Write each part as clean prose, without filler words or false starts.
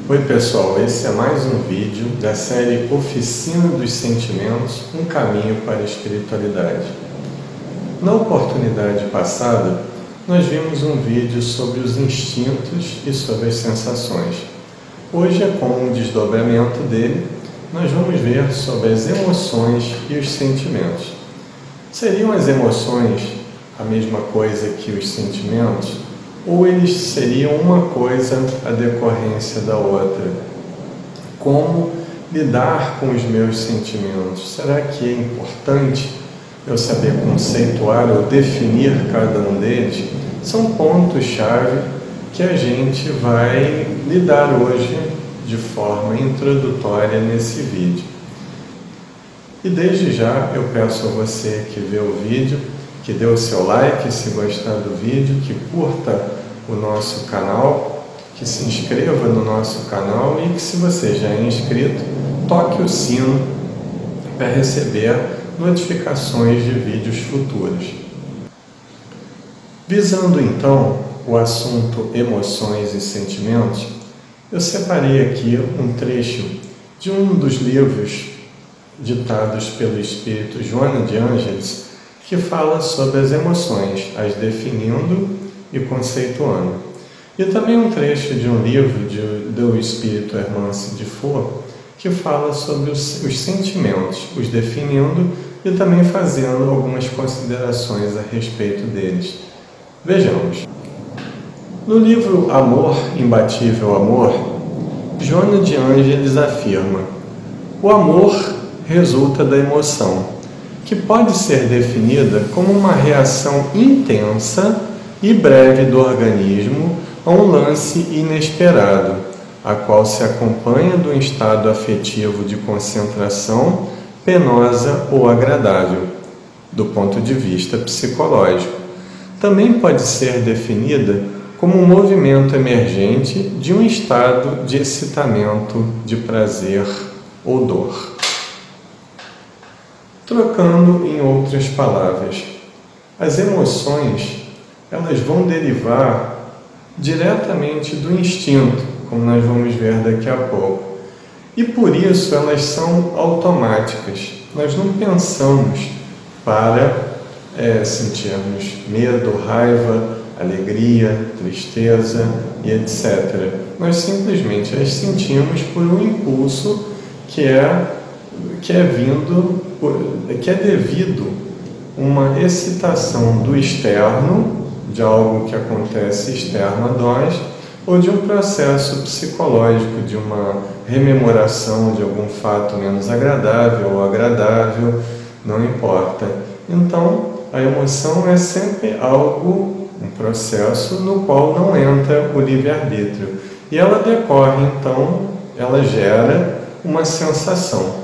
Oi pessoal, esse é mais um vídeo da série Oficina dos Sentimentos, um caminho para a espiritualidade. Na oportunidade passada, nós vimos um vídeo sobre os instintos e sobre as sensações. Hoje, com um desdobramento dele, nós vamos ver sobre as emoções e os sentimentos. Seriam as emoções a mesma coisa que os sentimentos? Ou eles seriam uma coisa a decorrência da outra? Como lidar com os meus sentimentos? Será que é importante eu saber conceituar ou definir cada um deles? São pontos-chave que a gente vai lidar hoje de forma introdutória nesse vídeo. E desde já eu peço a você que vê o vídeo, que dê o seu like se gostar do vídeo, que curta o nosso canal, que se inscreva no nosso canal e que, se você já é inscrito, toque o sino para receber notificações de vídeos futuros. Visando então o assunto emoções e sentimentos, eu separei aqui um trecho de um dos livros ditados pelo espírito Joana de Ângeles, que fala sobre as emoções, as definindo e conceituando. E também um trecho de um livro do espírito Hermance de Faux, que fala sobre os sentimentos, os definindo e também fazendo algumas considerações a respeito deles. Vejamos. No livro Amor, Imbatível Amor, Joana de Ângeles afirma: o amor resulta da emoção, que pode ser definida como uma reação intensa e breve do organismo a um lance inesperado, a qual se acompanha de um estado afetivo de concentração penosa ou agradável, do ponto de vista psicológico. Também pode ser definida como um movimento emergente de um estado de excitamento, de prazer ou dor. Trocando em outras palavras, as emoções elas vão derivar diretamente do instinto, como nós vamos ver daqui a pouco. E por isso elas são automáticas. Nós não pensamos para sentirmos medo, raiva, alegria, tristeza e etc. Nós simplesmente as sentimos por um impulso que é devido a uma excitação do externo, de algo que acontece externo a nós, ou de um processo psicológico, de uma rememoração de algum fato menos agradável ou agradável, não importa. Então, a emoção é sempre algo, um processo no qual não entra o livre-arbítrio. E ela decorre, então, ela gera uma sensação,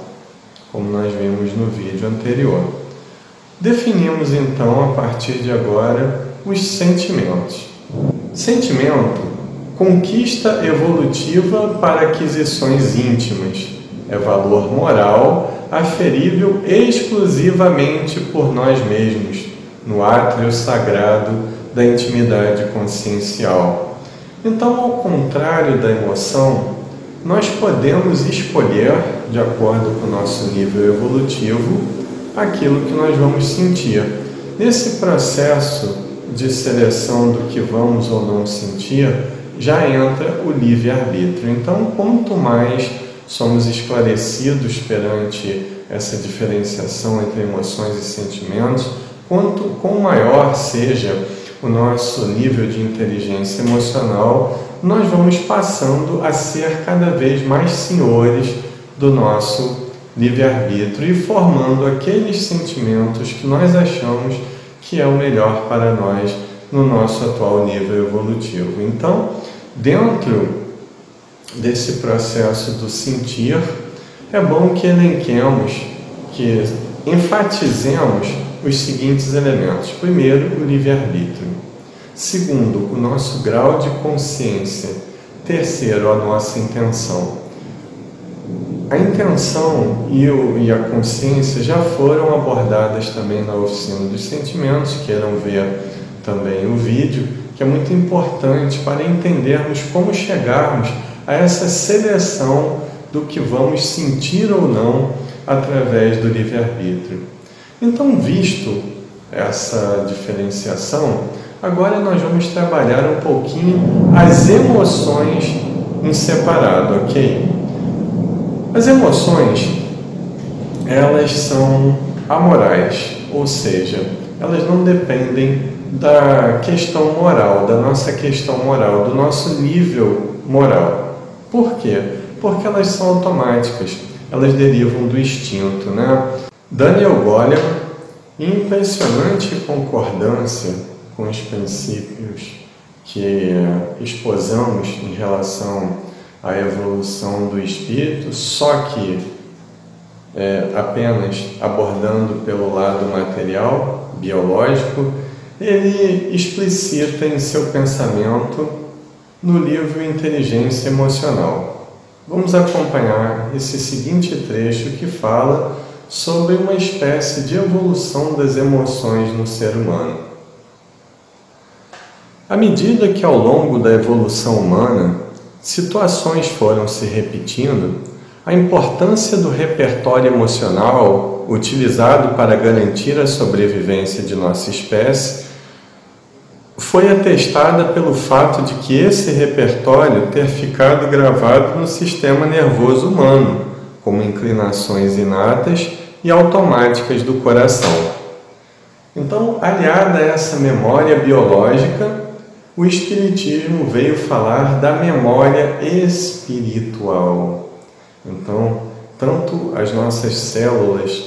como nós vimos no vídeo anterior. Definimos, então, a partir de agora, os sentimentos. Sentimento, conquista evolutiva para aquisições íntimas. É valor moral aferível exclusivamente por nós mesmos, no átrio sagrado da intimidade consciencial. Então, ao contrário da emoção, nós podemos escolher, de acordo com o nosso nível evolutivo, aquilo que nós vamos sentir. Nesse processo de seleção do que vamos ou não sentir, já entra o livre-arbítrio. Então, quanto mais somos esclarecidos perante essa diferenciação entre emoções e sentimentos, quanto maior seja o nosso nível de inteligência emocional, nós vamos passando a ser cada vez mais senhores do nosso livre-arbítrio e formando aqueles sentimentos que nós achamos que é o melhor para nós no nosso atual nível evolutivo. Então, dentro desse processo do sentir, é bom que elenquemos, que enfatizemos os seguintes elementos. Primeiro, o livre-arbítrio. Segundo, o nosso grau de consciência. Terceiro, a nossa intenção. A intenção e a consciência já foram abordadas também na Oficina dos Sentimentos, queiram ver também o vídeo, que é muito importante para entendermos como chegarmos a essa seleção do que vamos sentir ou não através do livre-arbítrio. Então, visto essa diferenciação, agora nós vamos trabalhar um pouquinho as emoções em separado, ok? As emoções, elas são amorais, ou seja, elas não dependem da questão moral, da nossa questão moral, do nosso nível moral. Por quê? Porque elas são automáticas, elas derivam do instinto, né? Daniel Goleman, em impressionante concordância com os princípios que exposamos em relação à evolução do espírito, só que apenas abordando pelo lado material, biológico, ele explicita em seu pensamento no livro Inteligência Emocional. Vamos acompanhar esse seguinte trecho que fala sobre uma espécie de evolução das emoções no ser humano. À medida que ao longo da evolução humana situações foram se repetindo, a importância do repertório emocional utilizado para garantir a sobrevivência de nossa espécie foi atestada pelo fato de que esse repertório ter ficado gravado no sistema nervoso humano, como inclinações inatas e automáticas do coração. Então, aliada a essa memória biológica, o Espiritismo veio falar da memória espiritual. Então, tanto as nossas células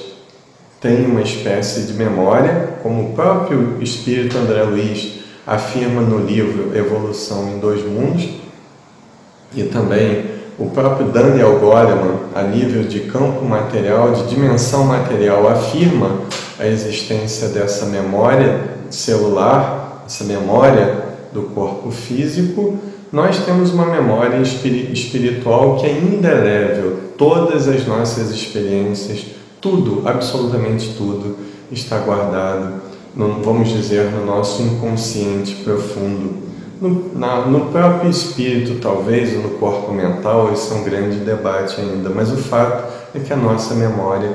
têm uma espécie de memória, como o próprio Espírito André Luiz afirma no livro Evolução em Dois Mundos, e também o próprio Daniel Goleman, a nível de campo material, de dimensão material, afirma a existência dessa memória celular, essa memória do corpo físico. Nós temos uma memória espiritual que é indelével. Todas as nossas experiências, tudo, absolutamente tudo, está guardado, vamos dizer, no nosso inconsciente profundo. No próprio espírito, talvez, ou no corpo mental, esse é um grande debate ainda, mas o fato é que a nossa memória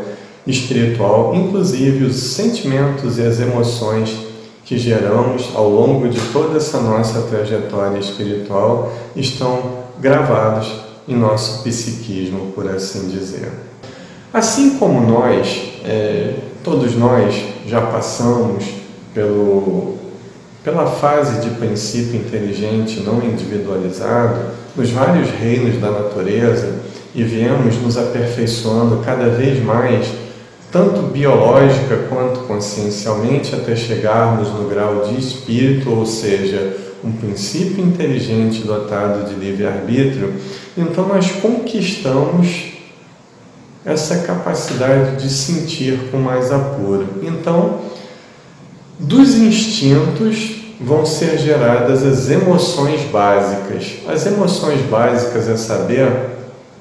espiritual, inclusive os sentimentos e as emoções que geramos ao longo de toda essa nossa trajetória espiritual, estão gravados em nosso psiquismo, por assim dizer. Assim como nós, todos nós já passamos pela fase de princípio inteligente não individualizado, nos vários reinos da natureza, e viemos nos aperfeiçoando cada vez mais, tanto biológica quanto consciencialmente, até chegarmos no grau de espírito, ou seja, um princípio inteligente dotado de livre-arbítrio. Então nós conquistamos essa capacidade de sentir com mais apuro. Então, dos instintos vão ser geradas as emoções básicas. As emoções básicas, a saber,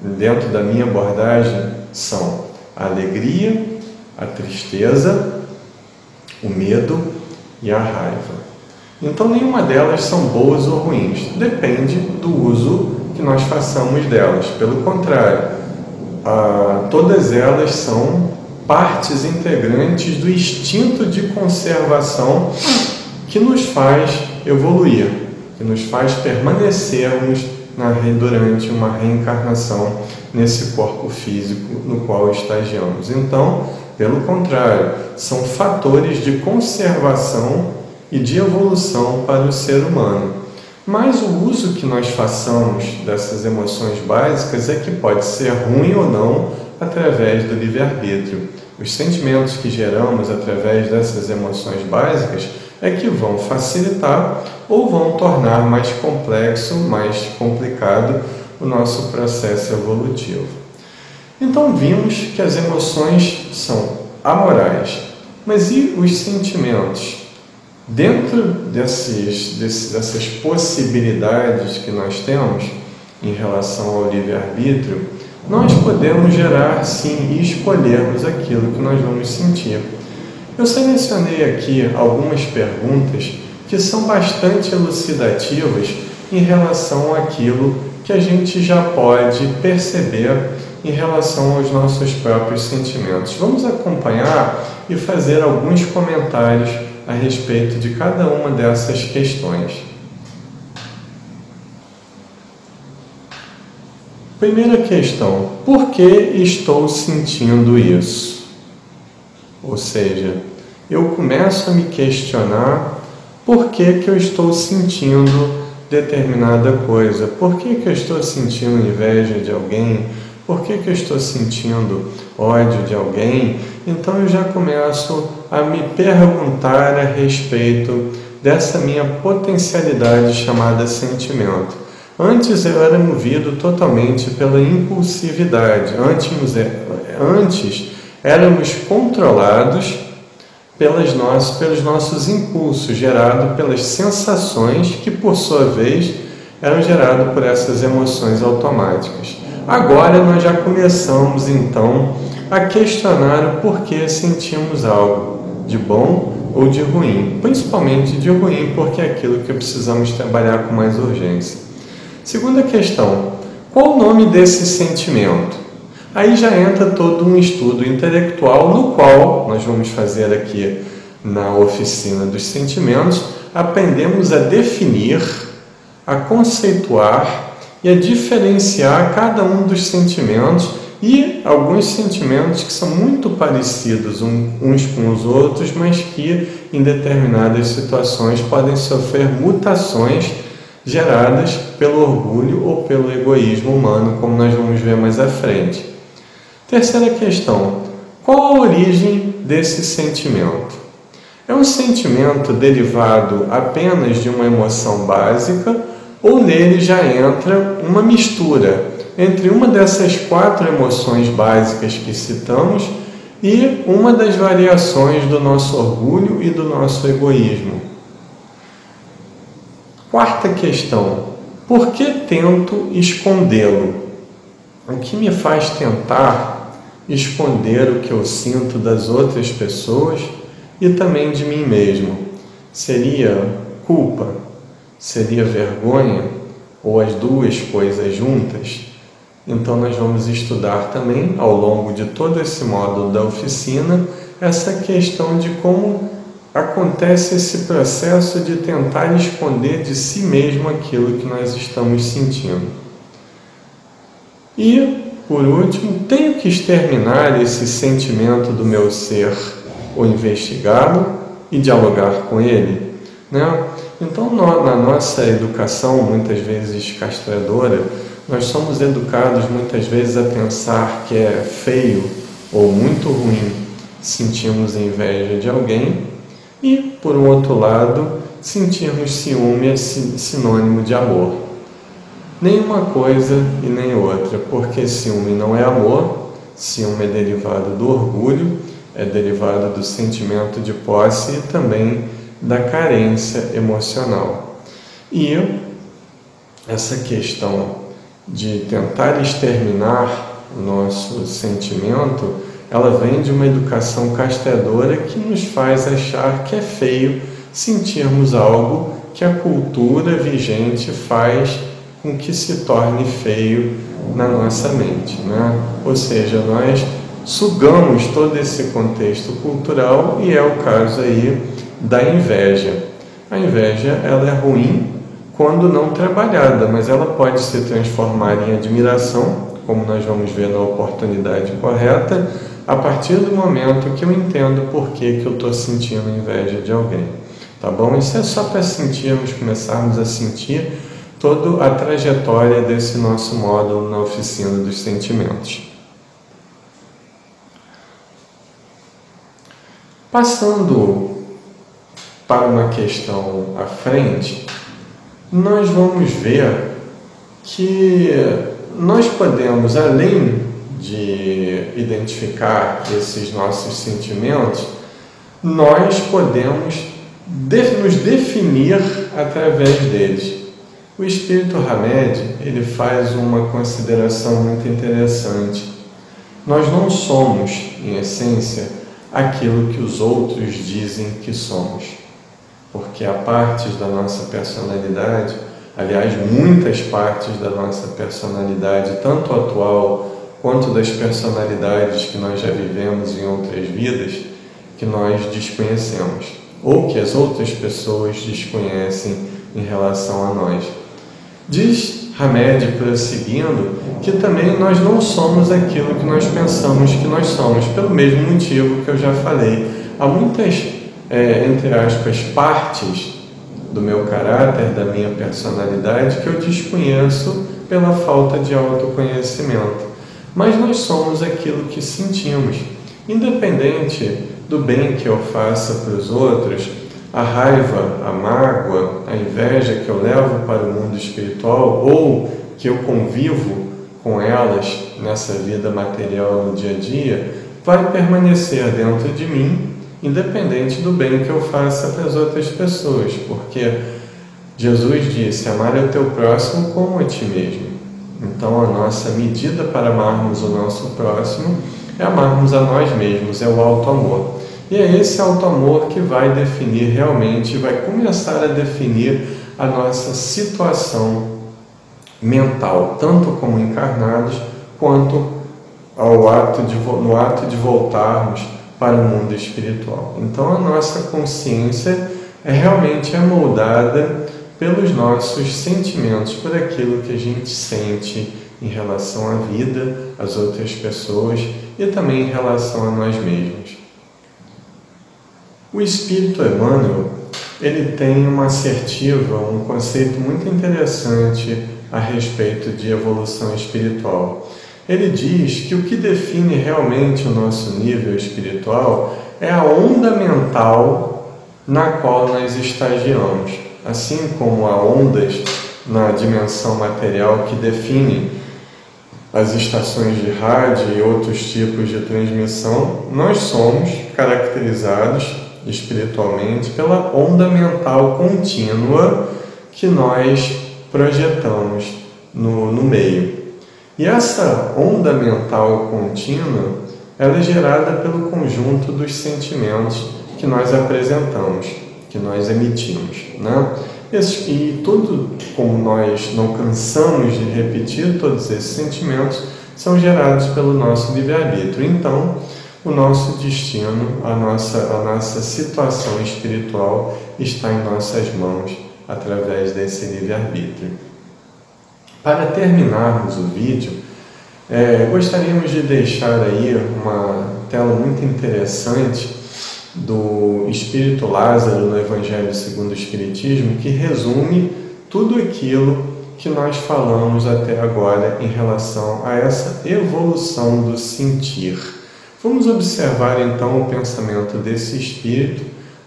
dentro da minha abordagem, são a alegria, a tristeza, o medo e a raiva. Então, nenhuma delas são boas ou ruins. Depende do uso que nós façamos delas. Pelo contrário, todas elas são partes integrantes do instinto de conservação que nos faz evoluir, que nos faz permanecermos durante uma reencarnação nesse corpo físico no qual estagiamos. Então, pelo contrário, são fatores de conservação e de evolução para o ser humano. Mas o uso que nós façamos dessas emoções básicas é que pode ser ruim ou não através do livre-arbítrio. Os sentimentos que geramos através dessas emoções básicas é que vão facilitar ou vão tornar mais complexo, mais complicado o nosso processo evolutivo. Então vimos que as emoções são amorais, mas e os sentimentos? Dentro dessas possibilidades que nós temos em relação ao livre-arbítrio, nós podemos gerar, sim, e escolhermos aquilo que nós vamos sentir. Eu selecionei aqui algumas perguntas que são bastante elucidativas em relação àquilo que a gente já pode perceber em relação aos nossos próprios sentimentos. Vamos acompanhar e fazer alguns comentários a respeito de cada uma dessas questões. Primeira questão: por que estou sentindo isso? Ou seja, eu começo a me questionar por que eu estou sentindo determinada coisa, por que eu estou sentindo inveja de alguém, por que eu estou sentindo ódio de alguém. Então eu já começo a me perguntar a respeito dessa minha potencialidade chamada sentimento. Antes eu era movido totalmente pela impulsividade, antes éramos controlados pelos nossos impulsos, gerados pelas sensações que, por sua vez, eram gerados por essas emoções automáticas. Agora nós já começamos, então, a questionar o porquê sentimos algo de bom ou de ruim, principalmente de ruim, porque é aquilo que precisamos trabalhar com mais urgência. Segunda questão: qual o nome desse sentimento? Aí já entra todo um estudo intelectual no qual nós vamos fazer aqui na oficina dos sentimentos. Aprendemos a definir, a conceituar e a diferenciar cada um dos sentimentos, e alguns sentimentos que são muito parecidos uns com os outros, mas que em determinadas situações podem sofrer mutações geradas pelo orgulho ou pelo egoísmo humano, como nós vamos ver mais à frente. Terceira questão: qual a origem desse sentimento? É um sentimento derivado apenas de uma emoção básica, ou nele já entra uma mistura entre uma dessas 4 emoções básicas que citamos e uma das variações do nosso orgulho e do nosso egoísmo? Quarta questão: por que tento escondê-lo? O que me faz tentar esconder o que eu sinto das outras pessoas e também de mim mesmo? Seria culpa? Seria vergonha? Ou as duas coisas juntas? Então nós vamos estudar também, ao longo de todo esse módulo da oficina, essa questão de como acontece esse processo de tentar esconder de si mesmo aquilo que nós estamos sentindo. E, por último, tenho que exterminar esse sentimento do meu ser, ou investigá-lo e dialogar com ele, né? Então, na nossa educação, muitas vezes castradora, nós somos educados muitas vezes a pensar que é feio ou muito ruim sentirmos inveja de alguém, e, por um outro lado, sentirmos ciúme é sinônimo de amor. Nenhuma coisa e nem outra, porque ciúme não é amor, ciúme é derivado do orgulho, é derivado do sentimento de posse e também da carência emocional. E essa questão de tentar exterminar o nosso sentimento, ela vem de uma educação castradora que nos faz achar que é feio sentirmos algo que a cultura vigente faz com que se torne feio na nossa mente, né? Ou seja, nós sugamos todo esse contexto cultural, e é o caso aí da inveja. A inveja, ela é ruim quando não trabalhada, mas ela pode se transformar em admiração, como nós vamos ver na oportunidade correta, a partir do momento que eu entendo por que eu estou sentindo inveja de alguém. Tá bom? Isso é só para começarmos a sentir toda a trajetória desse nosso módulo na oficina dos sentimentos. Passando para uma questão à frente, nós vamos ver que nós podemos, além de identificar esses nossos sentimentos, nós podemos nos definir através deles. O Espírito Hamed, ele faz uma consideração muito interessante. Nós não somos, em essência, aquilo que os outros dizem que somos, porque há partes da nossa personalidade, aliás, muitas partes da nossa personalidade, tanto atual quanto das personalidades que nós já vivemos em outras vidas, que nós desconhecemos, ou que as outras pessoas desconhecem em relação a nós. Diz Hamed, prosseguindo, que também nós não somos aquilo que nós pensamos que nós somos, pelo mesmo motivo que eu já falei. Há muitas, entre aspas, partes do meu caráter, da minha personalidade, que eu desconheço pela falta de autoconhecimento. Mas nós somos aquilo que sentimos, independente do bem que eu faça para os outros, a raiva, a mágoa, a inveja que eu levo para o mundo espiritual ou que eu convivo com elas nessa vida material no dia a dia, vai permanecer dentro de mim, independente do bem que eu faça para as outras pessoas, porque Jesus disse: amar o teu próximo como a ti mesmo. Então a nossa medida para amarmos o nosso próximo é amarmos a nós mesmos, é o auto-amor. E é esse auto-amor que vai definir realmente, vai começar a definir a nossa situação mental, tanto como encarnados, quanto no ato de voltarmos para o mundo espiritual. Então a nossa consciência realmente é moldada pelos nossos sentimentos, por aquilo que a gente sente em relação à vida, às outras pessoas e também em relação a nós mesmos. O Espírito Emmanuel, ele tem uma assertiva, um conceito muito interessante a respeito de evolução espiritual. Ele diz que o que define realmente o nosso nível espiritual é a onda mental na qual nós estagiamos. Assim como há ondas na dimensão material que definem as estações de rádio e outros tipos de transmissão, nós somos caracterizados espiritualmente pela onda mental contínua que nós projetamos no meio. E essa onda mental contínua, ela é gerada pelo conjunto dos sentimentos que nós apresentamos, que nós emitimos, né? E tudo, como nós não cansamos de repetir, todos esses sentimentos são gerados pelo nosso livre-arbítrio. Então, o nosso destino, a nossa situação espiritual está em nossas mãos através desse livre-arbítrio. Para terminarmos o vídeo, gostaríamos de deixar aí uma tela muito interessante do Espírito Lázaro no Evangelho segundo o Espiritismo, que resume tudo aquilo que nós falamos até agora em relação a essa evolução do sentir. Vamos observar então o pensamento desse Espírito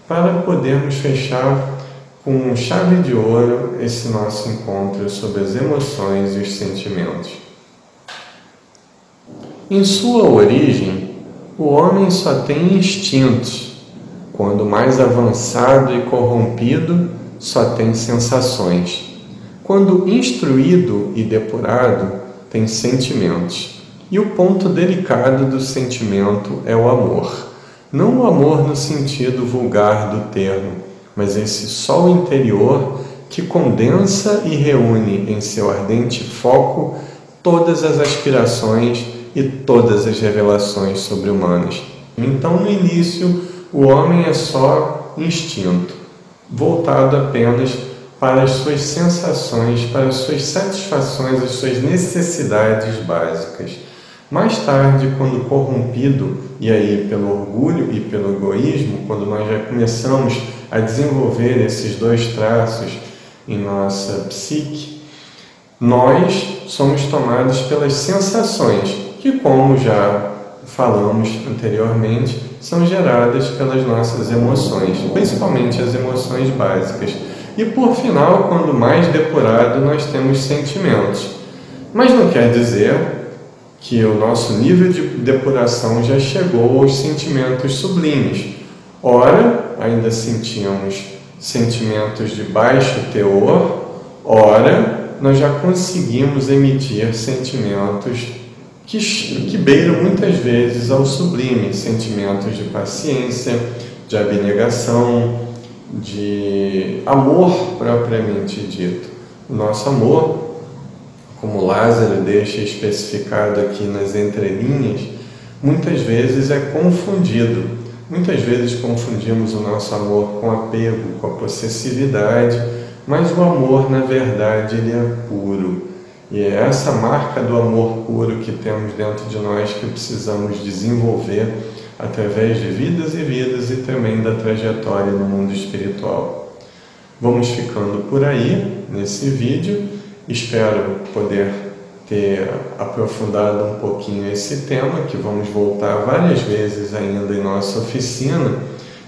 para podermos fechar com chave de ouro esse nosso encontro sobre as emoções e os sentimentos. Em sua origem, o homem só tem instintos. Quando mais avançado e corrompido, só tem sensações. Quando instruído e depurado, tem sentimentos. E o ponto delicado do sentimento é o amor. Não o amor no sentido vulgar do termo, mas esse sol interior que condensa e reúne em seu ardente foco todas as aspirações e todas as revelações sobre-humanas. Então, no início, o homem é só instinto, voltado apenas para as suas sensações, para as suas satisfações, as suas necessidades básicas. Mais tarde, quando corrompido, e aí pelo orgulho e pelo egoísmo, quando nós já começamos a desenvolver esses dois traços em nossa psique, nós somos tomados pelas sensações, que, como já falamos anteriormente, são geradas pelas nossas emoções, principalmente as emoções básicas. E por final, quando mais depurado, nós temos sentimentos. Mas não quer dizer que o nosso nível de depuração já chegou aos sentimentos sublimes. Ora, ainda sentimos sentimentos de baixo teor, ora, nós já conseguimos emitir sentimentos que beiram muitas vezes ao sublime, sentimentos de paciência, de abnegação, de amor propriamente dito. O nosso amor, como Lázaro deixa especificado aqui nas entrelinhas, muitas vezes é confundido. Muitas vezes confundimos o nosso amor com apego, com a possessividade, mas o amor, na verdade, ele é puro. E é essa marca do amor puro que temos dentro de nós que precisamos desenvolver através de vidas e vidas e também da trajetória no mundo espiritual. Vamos ficando por aí nesse vídeo. Espero poder ter aprofundado um pouquinho esse tema, que vamos voltar várias vezes ainda em nossa oficina.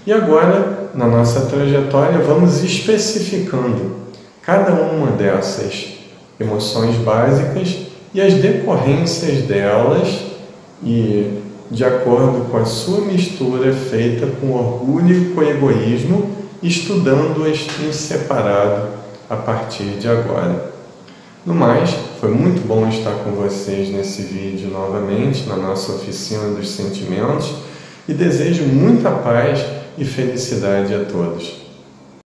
E agora, na nossa trajetória, vamos especificando cada uma dessas emoções básicas e as decorrências delas, e de acordo com a sua mistura feita com orgulho e com egoísmo, estudando-as em separado a partir de agora. No mais, foi muito bom estar com vocês nesse vídeo novamente, na nossa oficina dos sentimentos, e desejo muita paz e felicidade a todos.